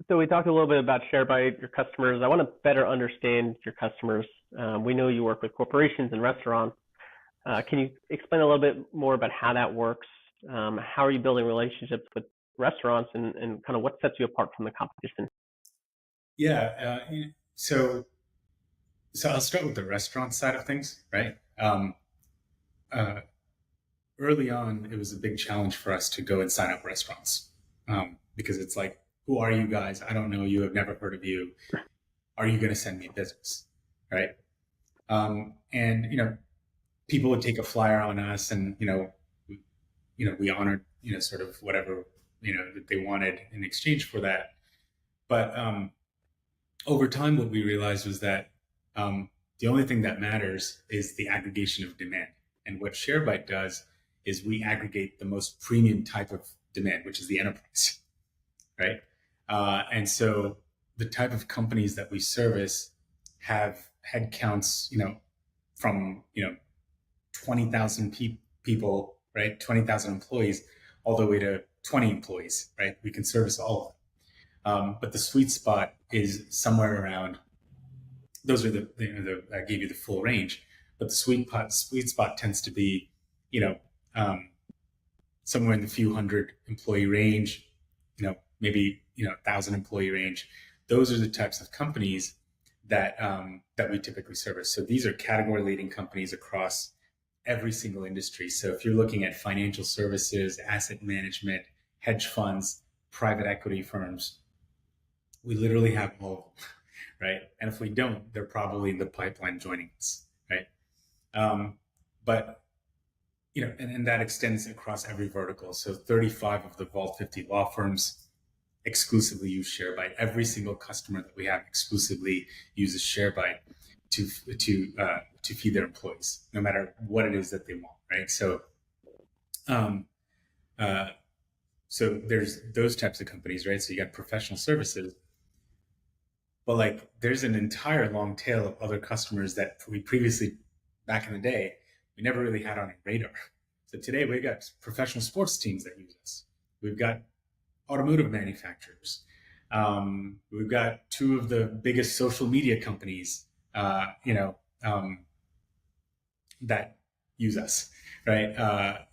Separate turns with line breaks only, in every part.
So we talked a little bit about Sharebite, your customers. I want to better understand your customers. We know you work with corporations and restaurants. Can you explain a little bit more about how that works? How are you building relationships with restaurants and kind of what sets you apart from the competition?
Yeah. So, so I'll start with the restaurant side of things, right? Uh, Early on, it was a big challenge for us to go and sign up restaurants because it's like, who are you guys? I don't know you. I've never heard of you. Are you going to send me business, right? And people would take a flyer on us, and we honored sort of whatever that they wanted in exchange for that. But over time, what we realized was that the only thing that matters is the aggregation of demand. And what ShareBite does is we aggregate the most premium type of demand, which is the enterprise, right? And so the type of companies that we service have headcounts, from 20,000 people, right, 20,000 employees, all the way to 20 employees, right? We can service all of them. But the sweet spot is somewhere around. Those are I gave you the full range, but the sweet spot tends to be, you know, um, somewhere in the few hundred employee range, maybe 1,000 employee range. Those are the types of companies that we typically service. So these are category leading companies across every single industry. So if you're looking at financial services, asset management, hedge funds, private equity firms, we literally have all of them, right? And if we don't, they're probably in the pipeline joining us, right? But and that extends across every vertical. So 35 of the Vault 50 law firms exclusively use ShareBite. Every single customer that we have exclusively uses ShareBite to feed their employees, no matter what it is that they want, right? Um, uh, so there's those types of companies, right? So you got professional services, but like there's an entire long tail of other customers that we previously, back in the day, we never really had on our radar. So today we've got professional sports teams that use us. We've got automotive manufacturers. We've got two of the biggest social media companies, that use us, right?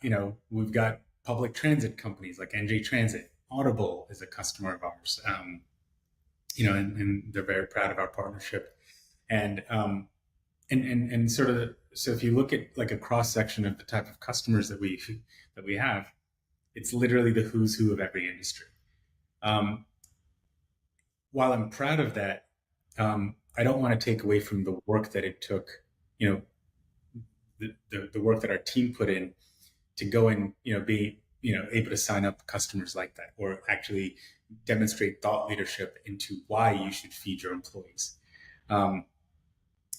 We've got public transit companies like NJ Transit. Audible is a customer of ours, and they're very proud of our partnership. And sort of, so if you look at like a cross section of the type of customers that we have, it's literally the who's who of every industry. Um, while I'm proud of that, I don't want to take away from the work that it took, you know, the work that our team put in to go and be able to sign up customers like that, or actually demonstrate thought leadership into why you should feed your employees. And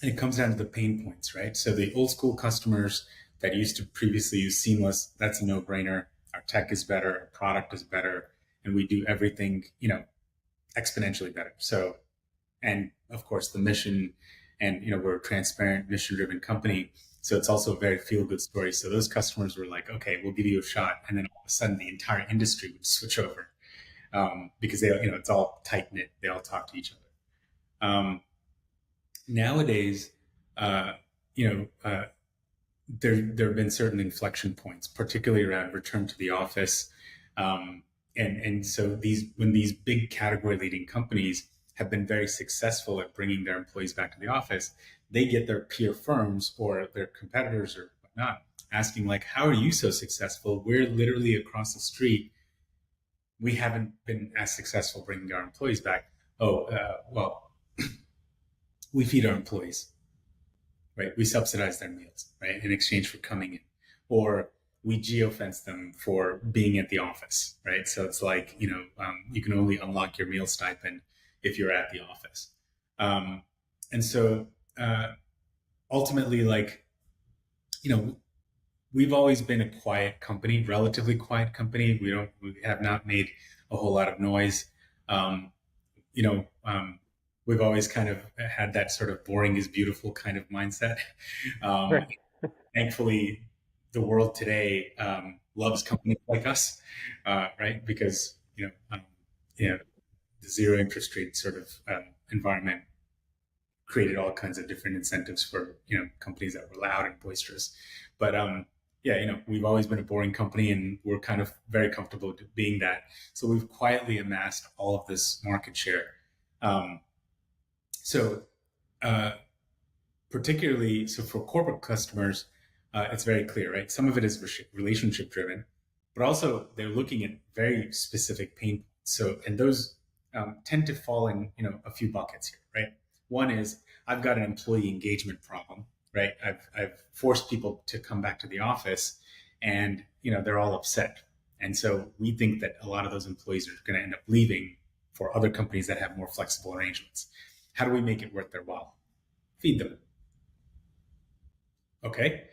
it comes down to the pain points, right? So the old school customers that used to previously use Seamless, that's a no-brainer. Our tech is better, our product is better, and we do everything exponentially better. So, and of course the mission, and we're a transparent, mission-driven company, so it's also a very feel-good story. So those customers were like, okay, we'll give you a shot, and then all of a sudden the entire industry would switch over, because it's all tight knit. They all talk to each other. Nowadays, uh, you know, uh, there have been certain inflection points, particularly around return to the office, and so when these big category leading companies have been very successful at bringing their employees back to the office, they get their peer firms or their competitors or whatnot asking like, how are you so successful? We're literally across the street. We haven't been as successful bringing our employees back. Well, we feed our employees, right? We subsidize their meals, right, in exchange for coming in, or we geofence them for being at the office, right? So it's like you can only unlock your meal stipend if you're at the office, and so ultimately, like we've always been a quiet company, relatively quiet company. We have not made a whole lot of noise. Um, you know, um, we've always kind of had that sort of boring is beautiful kind of mindset. Um,
Right.
Thankfully, the world today loves companies like us, right? Because you know the zero interest rate sort of environment created all kinds of different incentives for companies that were loud and boisterous. But yeah, we've always been a boring company, and we're kind of very comfortable being that. So we've quietly amassed all of this market share. So particularly, so for corporate customers, it's very clear, right? Some of it is relationship driven, but also they're looking at very specific pain points. So, and those tend to fall in, a few buckets here, right? One is I've got an employee engagement problem, right? I've forced people to come back to the office, and they're all upset, and so we think that a lot of those employees are going to end up leaving for other companies that have more flexible arrangements. How do we make it worth their while? Feed them. Okay.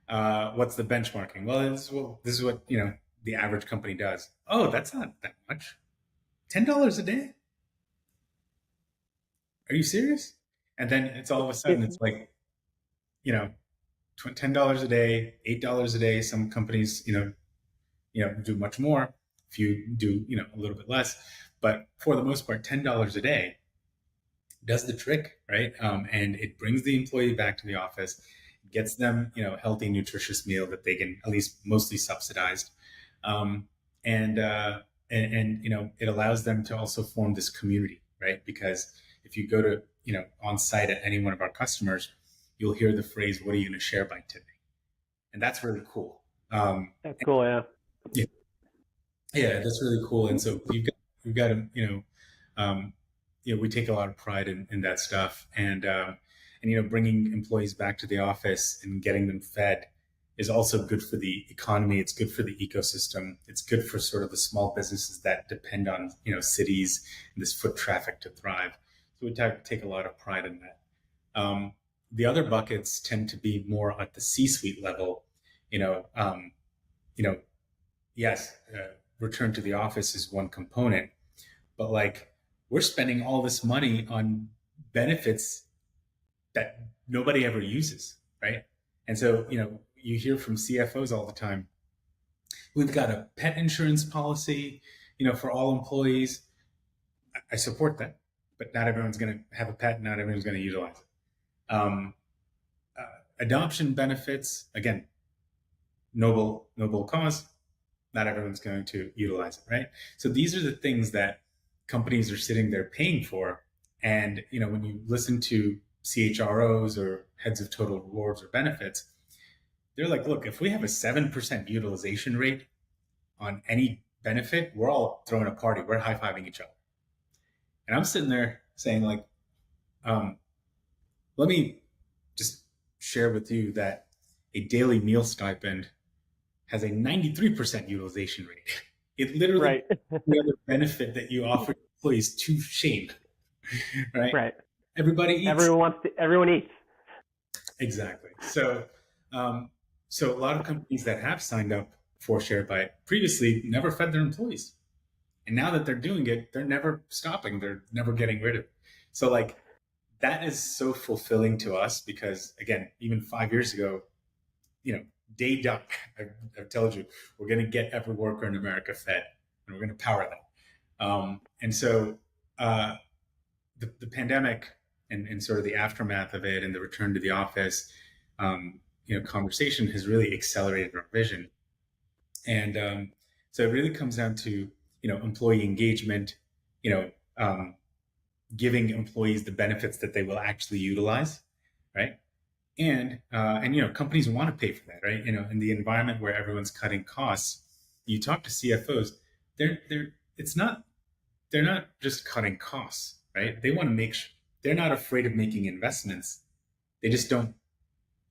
What's the benchmarking? Well, this is what the average company does. Oh, that's not that much. $10 a day? Are you serious? And then it's all of a sudden it's like, $10 a day, $8 a day. Some companies, do much more. If you do, a little bit less, but for the most part, $10 a day does the trick, right? And it brings the employee back to the office, gets them, a healthy, nutritious meal that they can at least mostly subsidized, and it allows them to also form this community, right? Because if you go to on site at any one of our customers, you'll hear the phrase, "What are you going to share by today?" And that's really cool.
That's cool, yeah.
Yeah, that's really cool. And so we've got we take a lot of pride in that stuff, and bringing employees back to the office and getting them fed is also good for the economy. It's good for the ecosystem. It's good for sort of the small businesses that depend on cities and this foot traffic to thrive. So we take a lot of pride in that. The other buckets tend to be more at the C-suite level. Yes, return to the office is one component, but like we're spending all this money on benefits that nobody ever uses, right? And so, you hear from CFOs all the time, we've got a pet insurance policy, for all employees. I support that, but not everyone's going to have a pet. Not everyone's going to utilize it. Adoption benefits, again, noble cause. Not everyone's going to utilize it, right? So these are the things that companies are sitting there paying for. And, when you listen to CHROs or heads of total rewards or benefits, they're like, look, if we have a 7% utilization rate on any benefit, we're all throwing a party. We're high-fiving each other. And I'm sitting there saying like, let me just share with you that a daily meal stipend has a 93% utilization rate. It literally
Right.
the other benefit that you offer employees to shame, right?
Right.
Everybody eats.
Everyone eats.
Exactly. So, so a lot of companies that have signed up for Sharebite previously never fed their employees, and now that they're doing it, they're never stopping. They're never getting rid of it. So, like, that is so fulfilling to us because, again, even 5 years ago, day dot, I've told you, we're going to get every worker in America fed, and we're going to power that. And so the pandemic and sort of the aftermath of it and the return to the office, conversation has really accelerated our vision. And so it really comes down to, employee engagement, giving employees the benefits that they will actually utilize, right? And companies want to pay for that, right? In the environment where everyone's cutting costs, you talk to CFOs, they're not just cutting costs, right? They want to they're not afraid of making investments. They just don't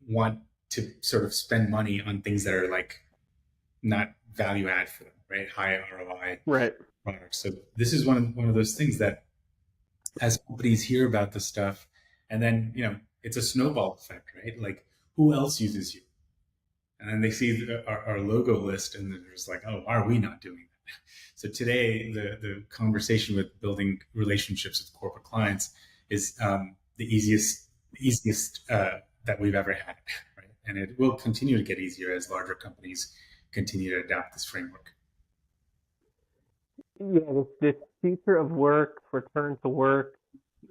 want to sort of spend money on things that are like not value add for them, right? High ROI
right.
products. So this is one of those things that as companies hear about this stuff, and then it's a snowball effect, right? Like, who else uses you? And then they see our logo list, and they're just like, oh, why are we not doing that? So today, the conversation with building relationships with corporate clients is the easiest that we've ever had, right? And it will continue to get easier as larger companies continue to adopt this framework.
Yeah, this future of work, return to work,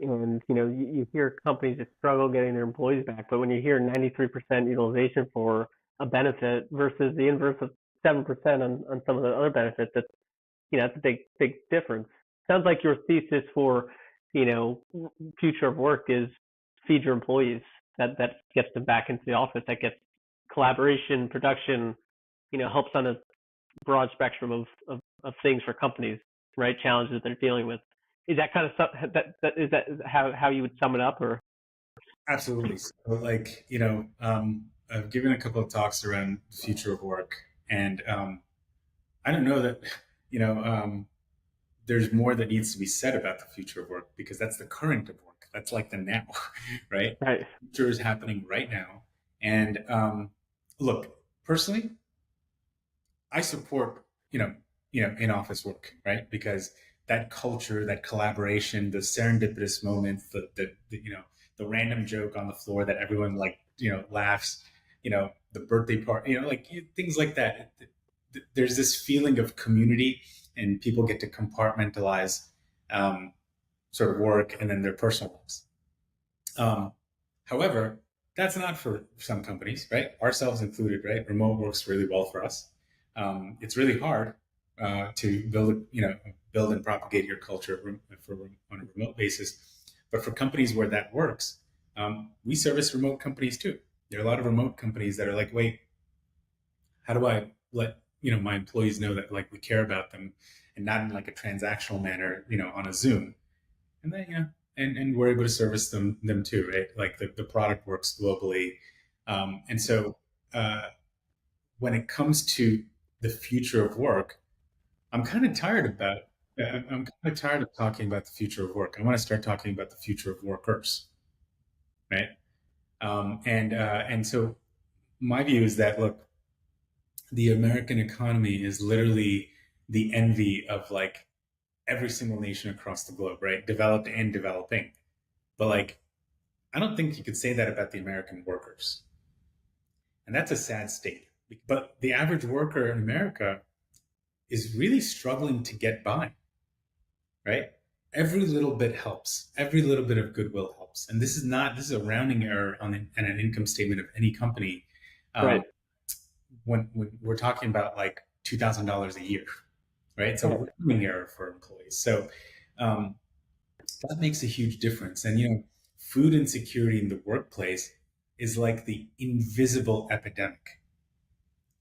and you hear companies that struggle getting their employees back, but when you hear 93% utilization for a benefit versus the inverse of 7% on some of the other benefits, that's a big difference. Sounds like your thesis for you know future of work is feed your employees. That gets them back into the office. That gets collaboration, production. Helps on a broad spectrum of things for companies, right? Challenges they're dealing with. Is that kind of stuff that is that how you would sum it up, or?
Absolutely. So, like, I've given a couple of talks around the future of work, and I don't know that, you know, um, there's more that needs to be said about the future of work because that's the current of work. That's like the now, right?
Right.
The future is happening right now. And look, personally, I support, in office work, right? Because that culture, that collaboration, the serendipitous moments, the random joke on the floor that everyone like, laughs, the birthday party, things like that. There's this feeling of community, and people get to compartmentalize um, sort of work and then their personal lives. Um, However, that's not for some companies, right? Ourselves included, right? Remote works really well for us. It's really hard to build and propagate your culture on a remote basis. But for companies where that works, we service remote companies too. There are a lot of remote companies that are like, wait, how do I let my employees know that like we care about them, and not in like a transactional manner, on a Zoom, and then and we're able to service them too, right? Like the product works globally, and so uh, when it comes to the future of work, I'm kind of tired about. I'm kind of tired of talking about the future of work. I want to start talking about the future of workers, right? And so my view is that look, the American economy is literally the envy of like every single nation across the globe, right? Developed and developing. But like, I don't think you could say that about the American workers. And that's a sad state. But the average worker in America is really struggling to get by, right? Every little bit helps. Every little bit of goodwill helps. And this is a rounding error on an income statement of any company. Um,
Right.
when we're talking about like $2,000 a year, right? It's a
Right.
rounding error for employees. So um, that makes a huge difference. And, food insecurity in the workplace is like the invisible epidemic.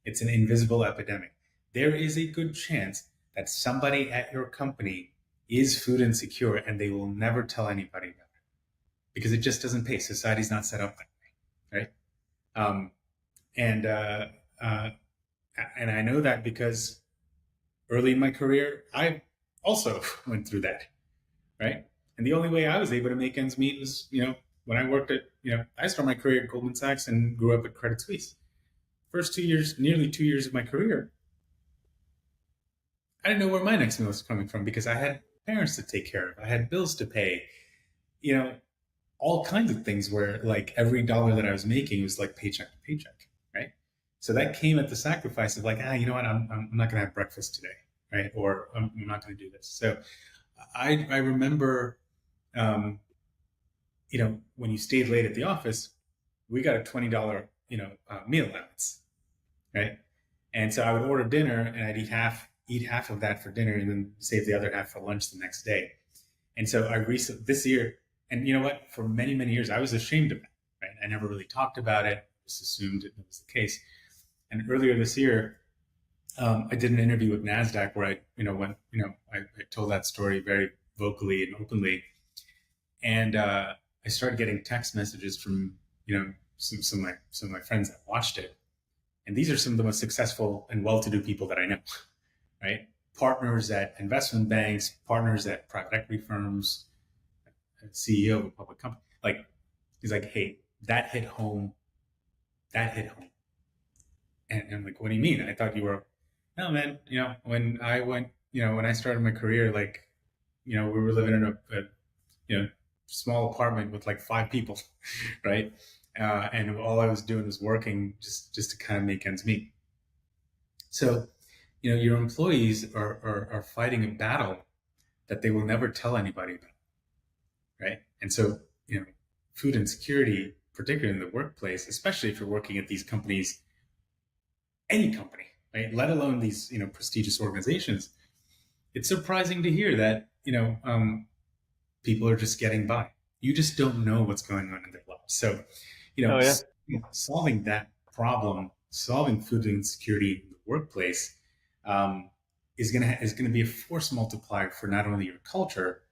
It's an invisible epidemic. There is a good chance that somebody at your company is food insecure and they will never tell anybody about it because it just doesn't pay. Society's not set up that way, right? Um, and uh, and I know that because early in my career, I also went through that, right? And the only way I was able to make ends meet was, when I worked at, I started my career at Goldman Sachs and grew up at Credit Suisse. First 2 years, nearly 2 years of my career, I didn't know where my next meal was coming from because I had parents to take care of. I had bills to pay, you know, all kinds of things where like every dollar that I was making was like paycheck to paycheck, right? So that came at the sacrifice of like, you know what, I'm not going to have breakfast today, right? Or I'm not going to do this. So I remember, um, when you stayed late at the office, we got a $20, meal allowance, right? And so I would order dinner and I'd eat half of that for dinner and then save the other half for lunch the next day. And so I recently this year, and you know what? For many, many years, I was ashamed of that, right? I never really talked about it, just assumed it was the case. And earlier this year, I did an interview with NASDAQ where I told that story very vocally and openly. And I started getting text messages from, some of my friends that watched it. And these are some of the most successful and well-to-do people that I know, right? Partners at investment banks, partners at private equity firms, CEO of a public company. Like, he's like, hey, that hit home. That hit home. And I'm like, what do you mean? I thought you were, no, man. When I went, when I started my career, like, we were living in a small apartment with like 5 people, right? And all I was doing was working just to kind of make ends meet. So your employees are fighting a battle that they will never tell anybody about, right? And so, food insecurity, particularly in the workplace, especially if you're working at these companies, any company, right? Let alone these, prestigious organizations, it's surprising to hear that, people are just getting by. You just don't know what's going on in their lives. So,
Oh yeah.
solving that problem, solving food insecurity in the workplace, um, is gonna be a force multiplier for not only your culture,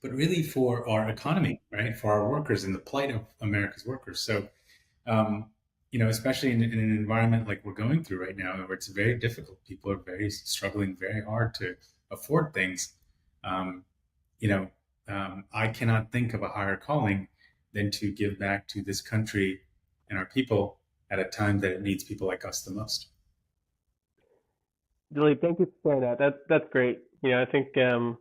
but really for our economy, right? For our workers and the plight of America's workers. So, um, especially in an environment like we're going through right now, where it's very difficult, people are very struggling very hard to afford things. Um, you know, I cannot think of a higher calling than to give back to this country and our people at a time that it needs people like us the most.
Dillip, thank you for saying that. That's great. I think a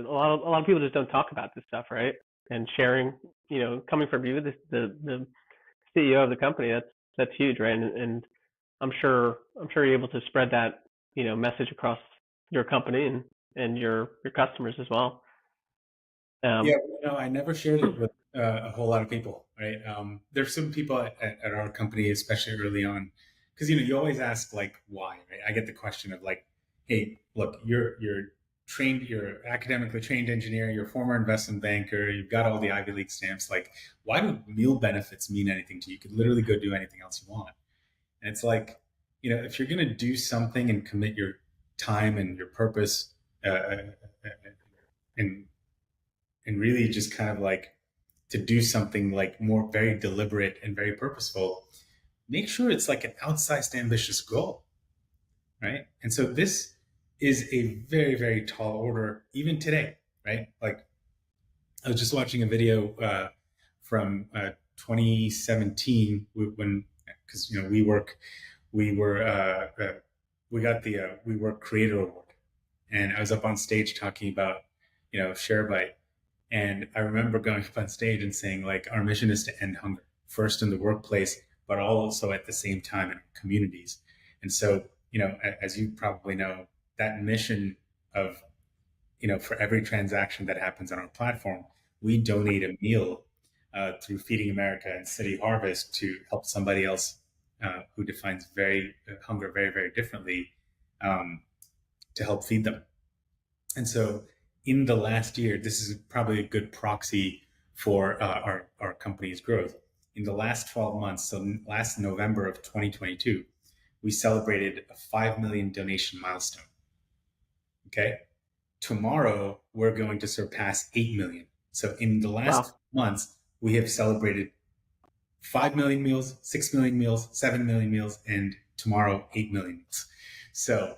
lot of people just don't talk about this stuff, right? And sharing, coming from you, the CEO of the company, that's huge, right? And I'm sure you're able to spread that, message across your company and your customers as well.
Yeah,
Um,
I never shared it with a whole lot of people, right? There's some people at our company, especially early on, because you always ask like why, right? I get the question of like, hey, look, you're trained, you're academically trained engineer, you're a former investment banker, you've got all the Ivy League stamps. Like, why do meal benefits mean anything to you? You could literally go do anything else you want. And it's like, if you're gonna do something and commit your time and your purpose, and really just kind of like to do something like more very deliberate and very purposeful, make sure it's like an outsized ambitious goal, right? And so this is a very, very tall order, even today, right? Like I was just watching a video from 2017 when, because we were we got the We Work Creator Award, and I was up on stage talking about Sharebite. And I remember going up on stage and saying, like, our mission is to end hunger, first in the workplace, but also at the same time in our communities. And so, as you probably know, that mission of, for every transaction that happens on our platform, we donate a meal through Feeding America and City Harvest to help somebody else who defines hunger very, very differently, um, to help feed them. And so in the last year, this is probably a good proxy for our company's growth. In the last 12 months, so last November of 2022, we celebrated a 5 million donation milestone. Okay. Tomorrow, we're going to surpass 8 million. So in the last
wow,
months, we have celebrated 5 million meals, 6 million meals, 7 million meals, and tomorrow, 8 million meals. So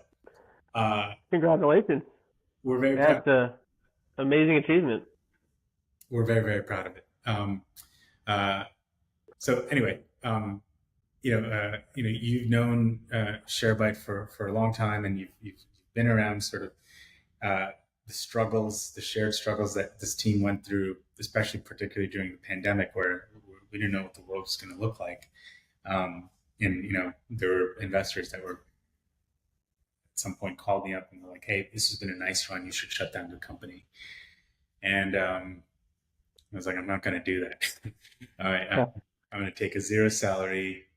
uh,
congratulations!
we're very proud.
That's a amazing achievement.
We're very, very proud of it. Uh, so anyway, you've known Sharebite for a long time, and you've been around sort of the struggles, the shared struggles that this team went through, especially particularly during the pandemic, where we didn't know what the world was going to look like. And there were investors that were at some point called me up and were like, "Hey, this has been a nice run. You should shut down the company." And I was like, "I'm not going to do that. All right,
Yeah.
I'm going to take a zero salary."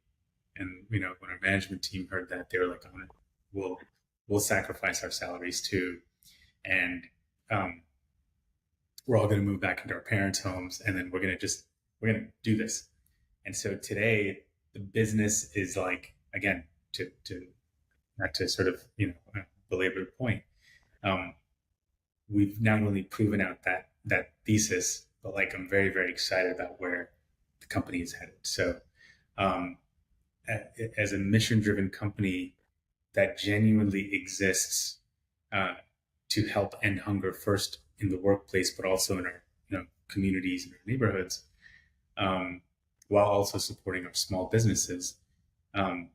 And when our management team heard that, they were like, "We'll sacrifice our salaries too, and um, we're all going to move back into our parents' homes, and then we're going to do this." And so today, the business is like, again, to not to sort of belabor the point. Um, we've not only proven out that thesis, but like I'm very, very excited about where the company is headed. So, um, as a mission-driven company that genuinely exists uh, to help end hunger first in the workplace, but also in our communities and our neighborhoods, while also supporting our small businesses. Um,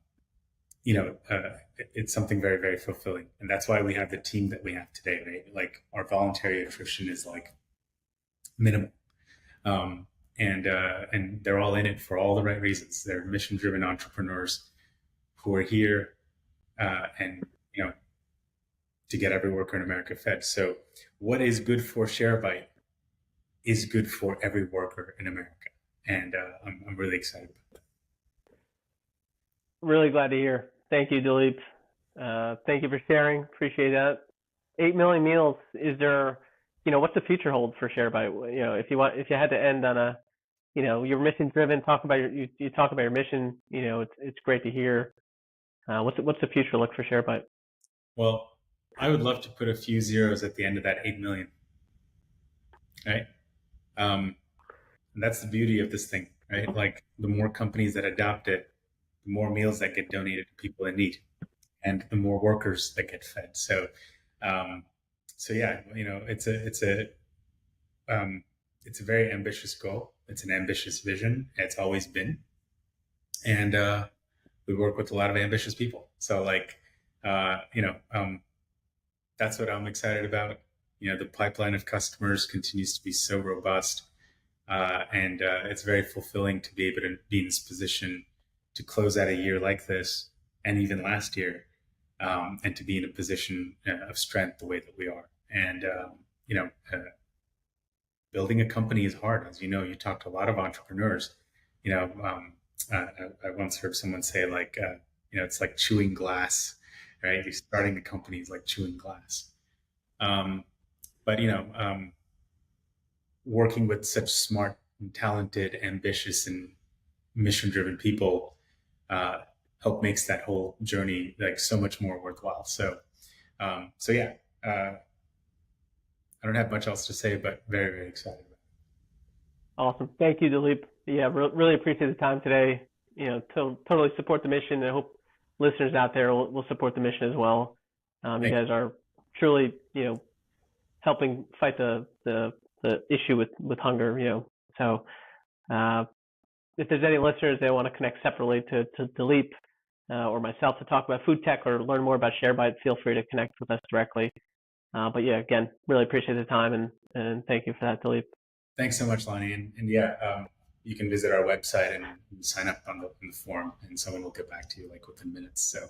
it's something very, very fulfilling, and that's why we have the team that we have today. Right, like our voluntary attrition is like minimal, um, and they're all in it for all the right reasons. They're mission-driven entrepreneurs who are here and to get every worker in America fed. So what is good for Sharebite is good for every worker in America. And I'm really excited about that.
Really glad to hear. Thank you, Dillip. Thank you for sharing. Appreciate that. 8 million meals. Is there, what's the future hold for Sharebite? If you had to end on a, you're mission driven, talk about you talk about your mission, it's great to hear. What's the future look for Sharebite?
Well, I would love to put a few zeros at the end of that 8 million, right? And that's the beauty of this thing, right? Like the more companies that adopt it, the more meals that get donated to people in need, and the more workers that get fed. So, yeah, it's a very ambitious goal. It's an ambitious vision. It's always been, and we work with a lot of ambitious people. So, that's what I'm excited about. The pipeline of customers continues to be so robust. And it's very fulfilling to be able to be in this position to close out a year like this, and even last year, and to be in a position of strength the way that we are. And building a company is hard, as you know. You talk to a lot of entrepreneurs. I once heard someone say, it's like chewing glass, right? You're starting a company is like chewing glass. But working with such smart and talented, ambitious and mission-driven people help makes that whole journey like so much more worthwhile. So yeah, I don't have much else to say, but very, very excited.
Awesome. Thank you, Dillip. Yeah, really appreciate the time today. Totally support the mission. I hope listeners out there will support the mission as well. You guys are truly, helping fight the issue with hunger. So if there's any listeners that want to connect separately to Dillip or myself to talk about food tech or learn more about Sharebite, feel free to connect with us directly. But yeah, again, really appreciate the time and thank you for that, Dillip.
Thanks so much, Lonnie. And yeah, you can visit our website and sign up on the form, and someone will get back to you like within minutes. So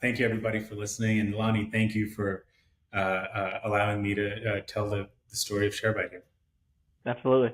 thank you, everybody, for listening. And Lonnie, thank you for allowing me to tell the story of Sharebite here.
Absolutely.